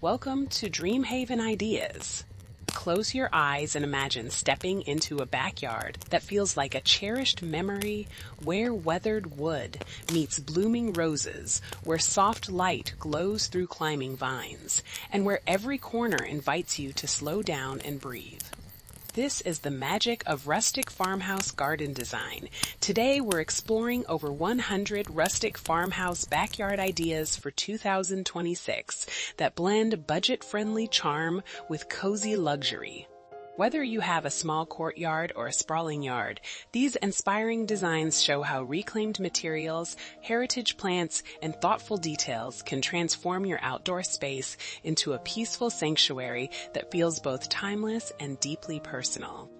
Welcome to DreamHaven Ideas. Close your eyes and imagine stepping into a backyard that feels like a cherished memory, where weathered wood meets blooming roses, where soft light glows through climbing vines, and where every corner invites you to slow down and breathe. This is the magic of rustic farmhouse garden design. Today we're exploring over 100 rustic farmhouse backyard ideas for 2026 that blend budget-friendly charm with cozy luxury. Whether you have a small courtyard or a sprawling yard, these inspiring designs show how reclaimed materials, heritage plants, and thoughtful details can transform your outdoor space into a peaceful sanctuary that feels both timeless and deeply personal.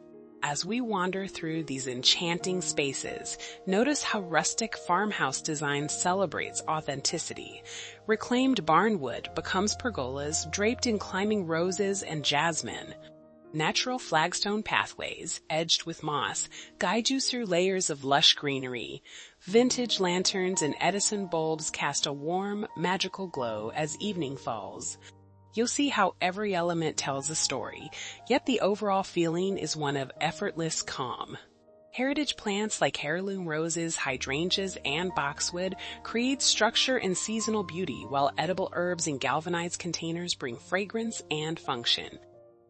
As we wander through these enchanting spaces, notice how rustic farmhouse design celebrates authenticity. Reclaimed barnwood becomes pergolas draped in climbing roses and jasmine. Natural flagstone pathways, edged with moss, guide you through layers of lush greenery. Vintage lanterns and Edison bulbs cast a warm, magical glow as evening falls. You'll see how every element tells a story, yet the overall feeling is one of effortless calm. Heritage plants like heirloom roses, hydrangeas, and boxwood create structure and seasonal beauty, while edible herbs in galvanized containers bring fragrance and function.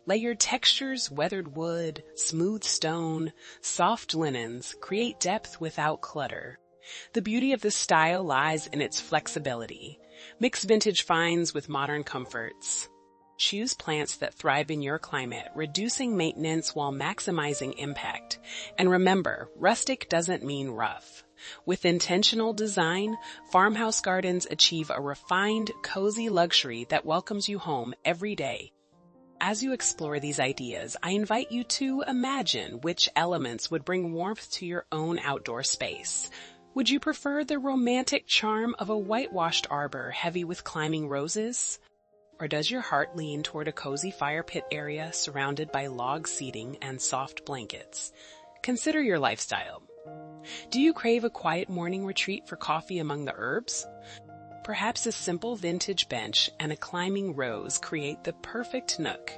Layered textures, weathered wood, smooth stone, soft linens create depth without clutter. The beauty of this style lies in its flexibility. Mix vintage finds with modern comforts. Choose plants that thrive in your climate, reducing maintenance while maximizing impact. And remember, rustic doesn't mean rough. With intentional design, farmhouse gardens achieve a refined, cozy luxury that welcomes you home every day. As you explore these ideas, I invite you to imagine which elements would bring warmth to your own outdoor space. Would you prefer the romantic charm of a whitewashed arbor heavy with climbing roses? Or does your heart lean toward a cozy fire pit area surrounded by log seating and soft blankets? Consider your lifestyle. Do you crave a quiet morning retreat for coffee among the herbs? Perhaps a simple vintage bench and a climbing rose create the perfect nook.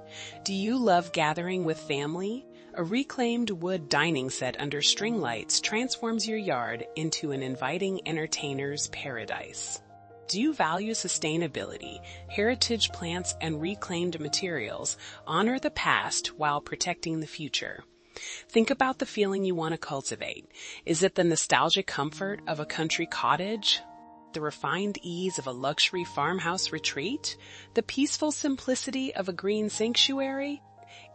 Do you love gathering with family? A reclaimed wood dining set under string lights transforms your yard into an inviting entertainer's paradise. Do you value sustainability? Heritage plants and reclaimed materials honor the past while protecting the future. Think about the feeling you want to cultivate. Is it the nostalgic comfort of a country cottage? The refined ease of a luxury farmhouse retreat? The peaceful simplicity of a green sanctuary?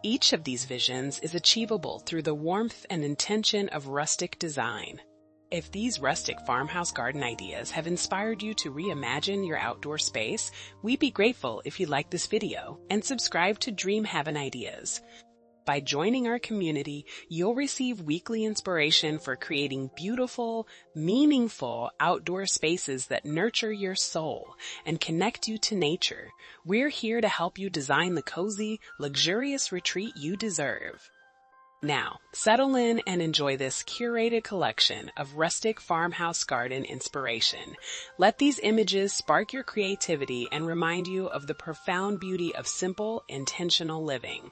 Each of these visions is achievable through the warmth and intention of rustic design. If these rustic farmhouse garden ideas have inspired you to reimagine your outdoor space, we'd be grateful if you like this video and subscribe to DreamHaven Ideas. By joining our community, you'll receive weekly inspiration for creating beautiful, meaningful outdoor spaces that nurture your soul and connect you to nature. We're here to help you design the cozy, luxurious retreat you deserve. Now, settle in and enjoy this curated collection of rustic farmhouse garden inspiration. Let these images spark your creativity and remind you of the profound beauty of simple, intentional living.